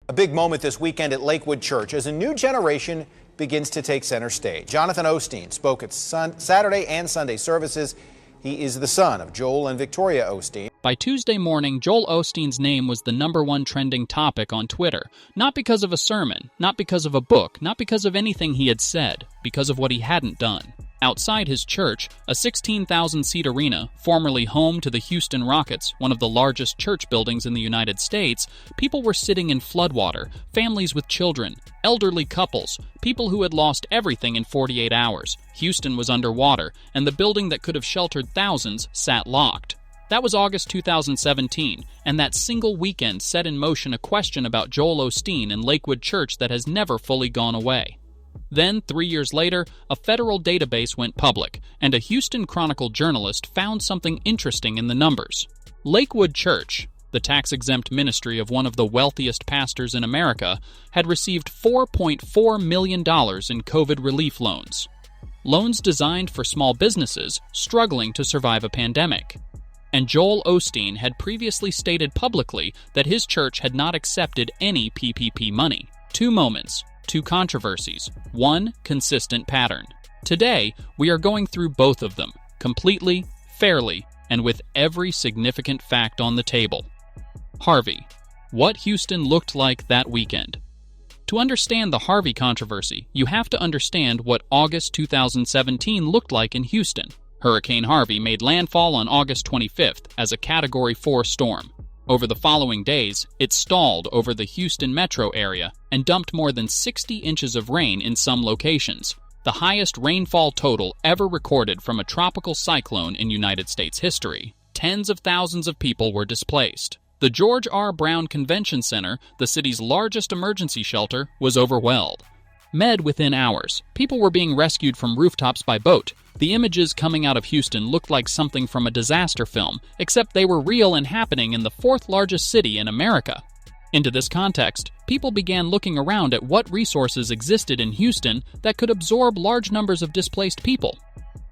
A big moment this weekend at Lakewood Church as a new generation begins to take center stage. Jonathan Osteen spoke at Saturday and Sunday services. He is the son of Joel and Victoria Osteen. By Tuesday morning, Joel Osteen's name was the #1 trending topic on Twitter. Not because of a sermon, not because of a book, not because of anything he had said, because of what he hadn't done. Outside his church, a 16,000-seat arena, formerly home to the Houston Rockets, one of the largest church buildings in the United States, people were sitting in floodwater, families with children, elderly couples, people who had lost everything in 48 hours. Houston was underwater, and the building that could have sheltered thousands sat locked. That was August 2017, and that single weekend set in motion a question about Joel Osteen and Lakewood Church that has never fully gone away. Then, 3 years later, a federal database went public, and a Houston Chronicle journalist found something interesting in the numbers. Lakewood Church, the tax-exempt ministry of one of the wealthiest pastors in America, had received $4.4 million in COVID relief loans. Loans designed for small businesses struggling to survive a pandemic. And Joel Osteen had previously stated publicly that his church had not accepted any PPP money. Two moments. Two controversies, one consistent pattern. Today, we are going through both of them, completely, fairly, and with every significant fact on the table. Harvey. What Houston looked like that weekend. To understand the Harvey controversy, you have to understand what August 2017 looked like in Houston. Hurricane Harvey made landfall on August 25th as a Category 4 storm. Over the following days, it stalled over the Houston metro area and dumped more than 60 inches of rain in some locations, the highest rainfall total ever recorded from a tropical cyclone in United States history. Tens of thousands of people were displaced. The George R. Brown Convention Center, the city's largest emergency shelter, was overwhelmed. Within hours, people were being rescued from rooftops by boat. The images coming out of Houston looked like something from a disaster film, except they were real and happening in the fourth largest city in America. Into this context, people began looking around at what resources existed in Houston that could absorb large numbers of displaced people.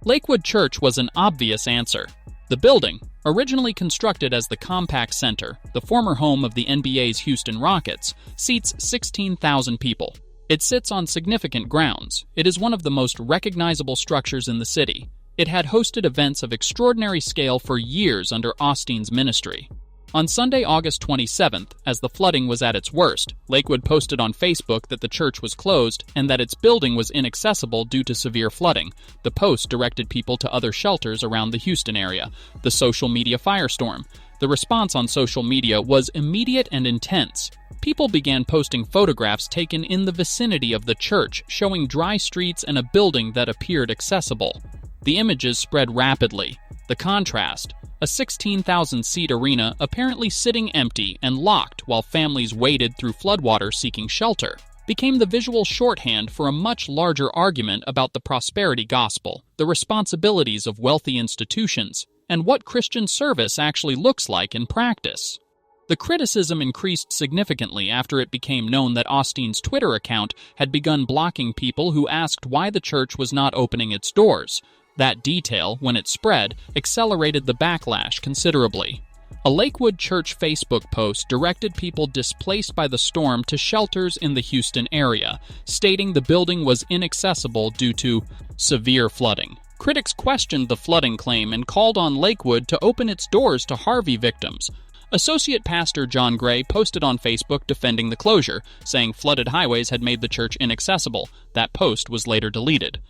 Lakewood Church was an obvious answer. The building, originally constructed as the Compaq Center, the former home of the NBA's Houston Rockets, seats 16,000 people. It sits on significant grounds. It is one of the most recognizable structures in the city. It had hosted events of extraordinary scale for years under Osteen's ministry. On Sunday, August 27th, as the flooding was at its worst, Lakewood posted on Facebook that the church was closed and that its building was inaccessible due to severe flooding. The post directed people to other shelters around the Houston area. The social media firestorm. The response on social media was immediate and intense. People began posting photographs taken in the vicinity of the church, showing dry streets and a building that appeared accessible. The images spread rapidly. The contrast, a 16,000-seat arena apparently sitting empty and locked while families waded through floodwater seeking shelter, became the visual shorthand for a much larger argument about the prosperity gospel, the responsibilities of wealthy institutions, and what Christian service actually looks like in practice. The criticism increased significantly after it became known that Osteen's Twitter account had begun blocking people who asked why the church was not opening its doors. That detail, when it spread, accelerated the backlash considerably. A Lakewood Church Facebook post directed people displaced by the storm to shelters in the Houston area, stating the building was inaccessible due to severe flooding. Critics questioned the flooding claim and called on Lakewood to open its doors to Harvey victims. Associate Pastor John Gray posted on Facebook defending the closure, saying flooded highways had made the church inaccessible. That post was later deleted.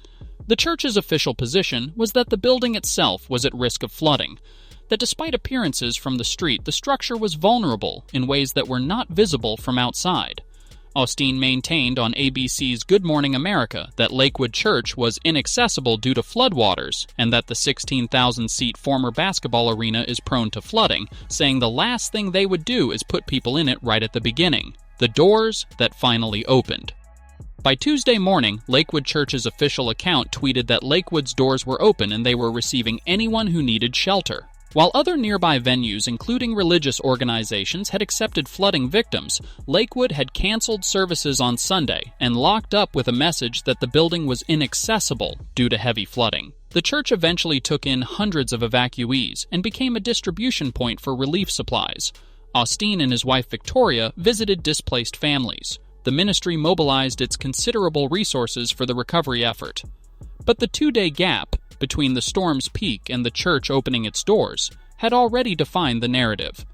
The church's official position was that the building itself was at risk of flooding, that despite appearances from the street, the structure was vulnerable in ways that were not visible from outside. Osteen maintained on ABC's Good Morning America that Lakewood Church was inaccessible due to floodwaters and that the 16,000-seat former basketball arena is prone to flooding, saying the last thing they would do is put people in it right at the beginning, the doors that finally opened. By Tuesday morning, Lakewood Church's official account tweeted that Lakewood's doors were open and they were receiving anyone who needed shelter. While other nearby venues, including religious organizations, had accepted flooding victims, Lakewood had canceled services on Sunday and locked up with a message that the building was inaccessible due to heavy flooding. The church eventually took in hundreds of evacuees and became a distribution point for relief supplies. Osteen and his wife Victoria visited displaced families. The ministry mobilized its considerable resources for the recovery effort. But the 2-day gap between the storm's peak and the church opening its doors had already defined the narrative.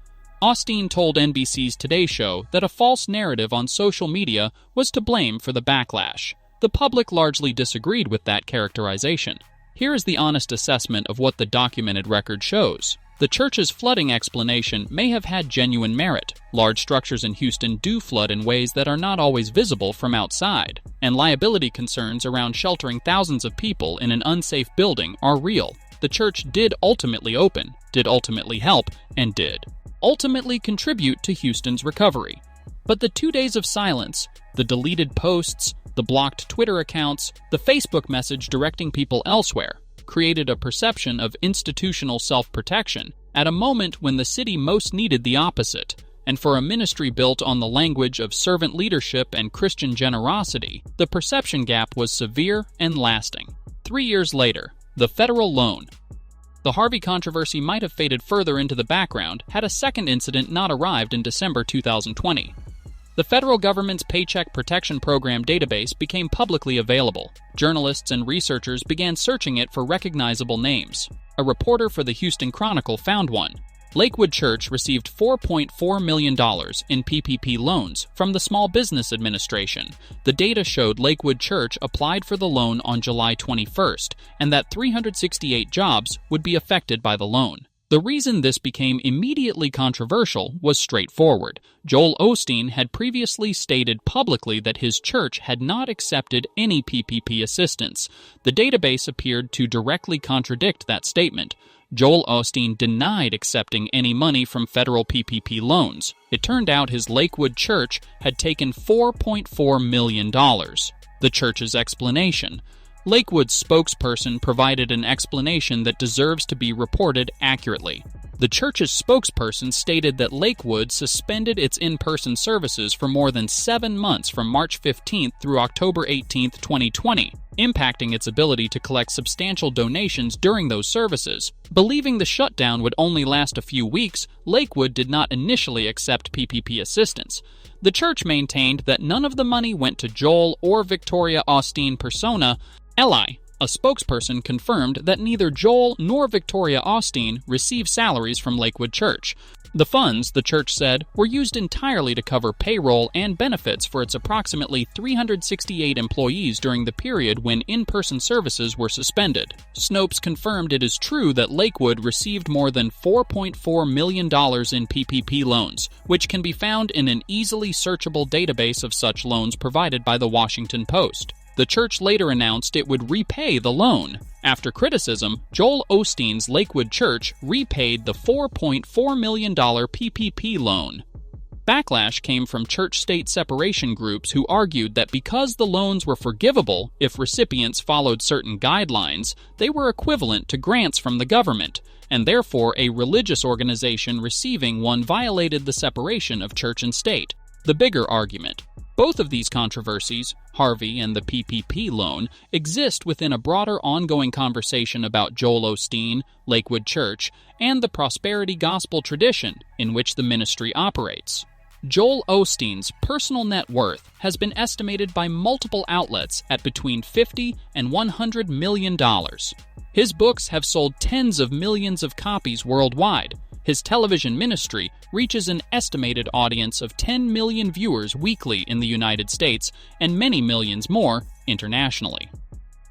Osteen told NBC's Today Show that a false narrative on social media was to blame for the backlash. The public largely disagreed with that characterization. Here is the honest assessment of what the documented record shows. The church's flooding explanation may have had genuine merit. Large structures in Houston do flood in ways that are not always visible from outside, and liability concerns around sheltering thousands of people in an unsafe building are real. The church did ultimately open, did ultimately help, and did ultimately contribute to Houston's recovery. But the 2 days of silence, the deleted posts, the blocked Twitter accounts, the Facebook message directing people elsewhere, created a perception of institutional self-protection at a moment when the city most needed the opposite. And for a ministry built on the language of servant leadership and Christian generosity, the perception gap was severe and lasting. 3 years later, the federal loan. The Harvey controversy might have faded further into the background had a second incident not arrived in December 2020. The federal government's Paycheck Protection Program database became publicly available. Journalists and researchers began searching it for recognizable names. A reporter for the Houston Chronicle found one. Lakewood Church received $4.4 million in PPP loans from the Small Business Administration. The data showed Lakewood Church applied for the loan on July 21st, and that 368 jobs would be affected by the loan. The reason this became immediately controversial was straightforward. Joel Osteen had previously stated publicly that his church had not accepted any PPP assistance. The database appeared to directly contradict that statement. Joel Osteen denied accepting any money from federal PPP loans. It turned out his Lakewood church had taken $4.4 million. The church's explanation. Lakewood's spokesperson provided an explanation that deserves to be reported accurately. The church's spokesperson stated that Lakewood suspended its in-person services for more than 7 months from March 15th through October 18th, 2020, impacting its ability to collect substantial donations during those services. Believing the shutdown would only last a few weeks, Lakewood did not initially accept PPP assistance. The church maintained that none of the money went to Joel or Victoria Osteen persona. Eli, a spokesperson, confirmed that neither Joel nor Victoria Osteen received salaries from Lakewood Church. The funds, the church said, were used entirely to cover payroll and benefits for its approximately 368 employees during the period when in-person services were suspended. Snopes confirmed it is true that Lakewood received more than $4.4 million in PPP loans, which can be found in an easily searchable database of such loans provided by the Washington Post. The church later announced it would repay the loan. After criticism, Joel Osteen's Lakewood Church repaid the $4.4 million PPP loan. Backlash came from church-state separation groups who argued that because the loans were forgivable if recipients followed certain guidelines, they were equivalent to grants from the government, and therefore a religious organization receiving one violated the separation of church and state. The bigger argument. Both of these controversies, Harvey and the PPP loan, exist within a broader ongoing conversation about Joel Osteen, Lakewood Church, and the prosperity gospel tradition in which the ministry operates. Joel Osteen's personal net worth has been estimated by multiple outlets at between $50 and $100 million. His books have sold tens of millions of copies worldwide. His television ministry reaches an estimated audience of 10 million viewers weekly in the United States and many millions more internationally.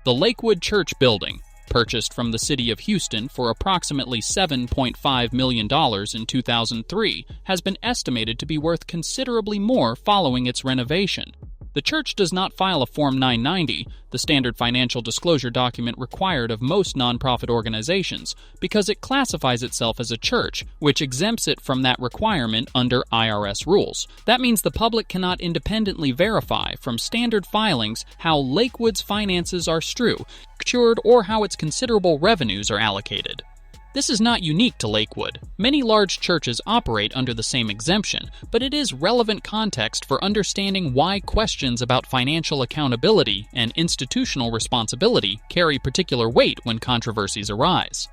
The Lakewood Church building, purchased from the city of Houston for approximately $7.5 million in 2003, has been estimated to be worth considerably more following its renovation. The church does not file a Form 990, the standard financial disclosure document required of most nonprofit organizations, because it classifies itself as a church, which exempts it from that requirement under IRS rules. That means the public cannot independently verify from standard filings how Lakewood's finances are structured or how its considerable revenues are allocated. This is not unique to Lakewood. Many large churches operate under the same exemption, but it is relevant context for understanding why questions about financial accountability and institutional responsibility carry particular weight when controversies arise.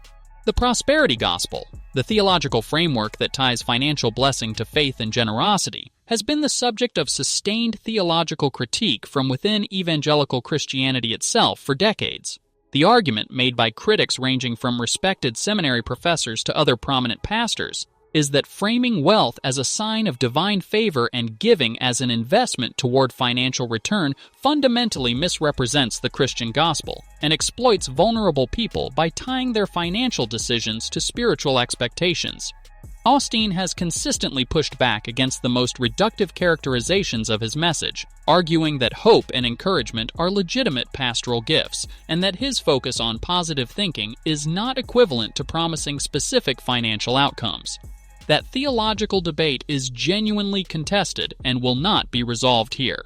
The prosperity gospel, the theological framework that ties financial blessing to faith and generosity, has been the subject of sustained theological critique from within evangelical Christianity itself for decades. The argument made by critics ranging from respected seminary professors to other prominent pastors is that framing wealth as a sign of divine favor and giving as an investment toward financial return fundamentally misrepresents the Christian gospel and exploits vulnerable people by tying their financial decisions to spiritual expectations. Osteen has consistently pushed back against the most reductive characterizations of his message, arguing that hope and encouragement are legitimate pastoral gifts, and that his focus on positive thinking is not equivalent to promising specific financial outcomes. That theological debate is genuinely contested and will not be resolved here.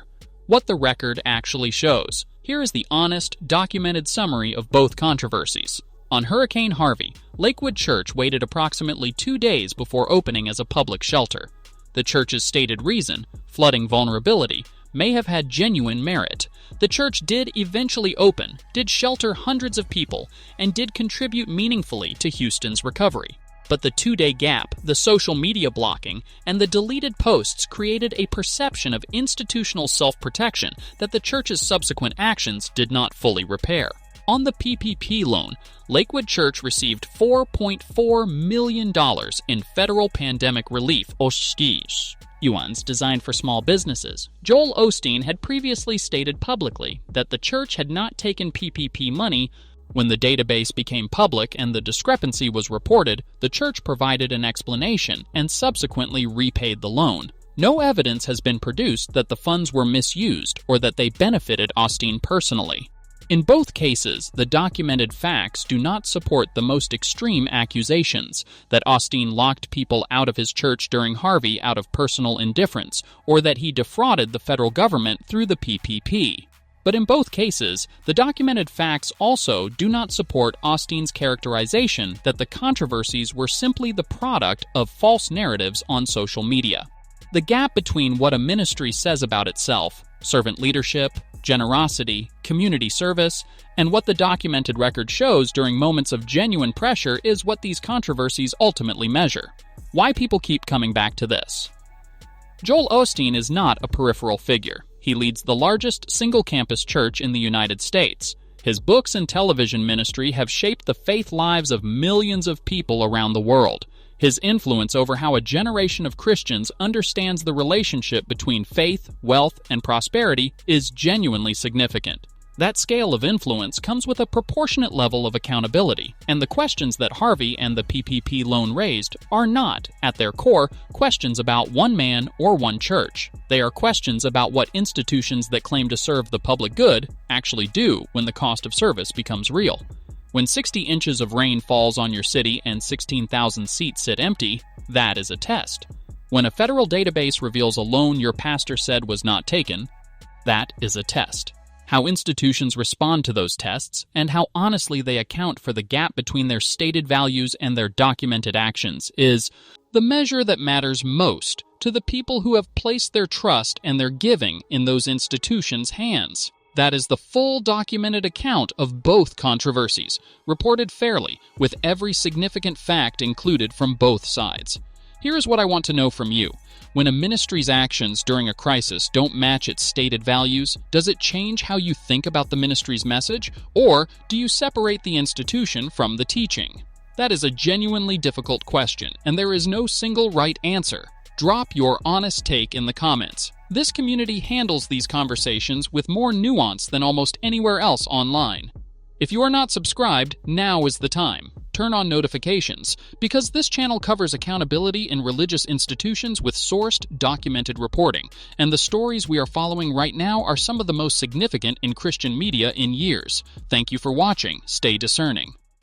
What the record actually shows. Here is the honest, documented summary of both controversies. On Hurricane Harvey, Lakewood Church waited approximately 2 days before opening as a public shelter. The church's stated reason, flooding vulnerability, may have had genuine merit. The church did eventually open, did shelter hundreds of people, and did contribute meaningfully to Houston's recovery. But the 2-day gap, the social media blocking, and the deleted posts created a perception of institutional self-protection that the church's subsequent actions did not fully repair. On the PPP loan, Lakewood Church received $4.4 million in federal pandemic relief Osteen yuans designed for small businesses. Joel Osteen had previously stated publicly that the church had not taken PPP money. When the database became public and the discrepancy was reported, the church provided an explanation and subsequently repaid the loan. No evidence has been produced that the funds were misused or that they benefited Osteen personally. In both cases, the documented facts do not support the most extreme accusations that Osteen locked people out of his church during Harvey out of personal indifference, or that he defrauded the federal government through the PPP. But in both cases, the documented facts also do not support Osteen's characterization that the controversies were simply the product of false narratives on social media. The gap between what a ministry says about itself, servant leadership, generosity, community service, and what the documented record shows during moments of genuine pressure is what these controversies ultimately measure. Why people keep coming back to this? Joel Osteen is not a peripheral figure. He leads the largest single-campus church in the United States. His books and television ministry have shaped the faith lives of millions of people around the world. His influence over how a generation of Christians understands the relationship between faith, wealth, and prosperity is genuinely significant. That scale of influence comes with a proportionate level of accountability, and the questions that Harvey and the PPP loan raised are not, at their core, questions about one man or one church. They are questions about what institutions that claim to serve the public good actually do when the cost of service becomes real. When 60 inches of rain falls on your city and 16,000 seats sit empty, that is a test. When a federal database reveals a loan your pastor said was not taken, that is a test. How institutions respond to those tests, and how honestly they account for the gap between their stated values and their documented actions, is the measure that matters most to the people who have placed their trust and their giving in those institutions' hands. That is the full documented account of both controversies, reported fairly, with every significant fact included from both sides. Here is what I want to know from you. When a ministry's actions during a crisis don't match its stated values, does it change how you think about the ministry's message, or do you separate the institution from the teaching? That is a genuinely difficult question, and there is no single right answer. Drop your honest take in the comments. This community handles these conversations with more nuance than almost anywhere else online. If you are not subscribed, now is the time. Turn on notifications, because this channel covers accountability in religious institutions with sourced, documented reporting, and the stories we are following right now are some of the most significant in Christian media in years. Thank you for watching. Stay discerning.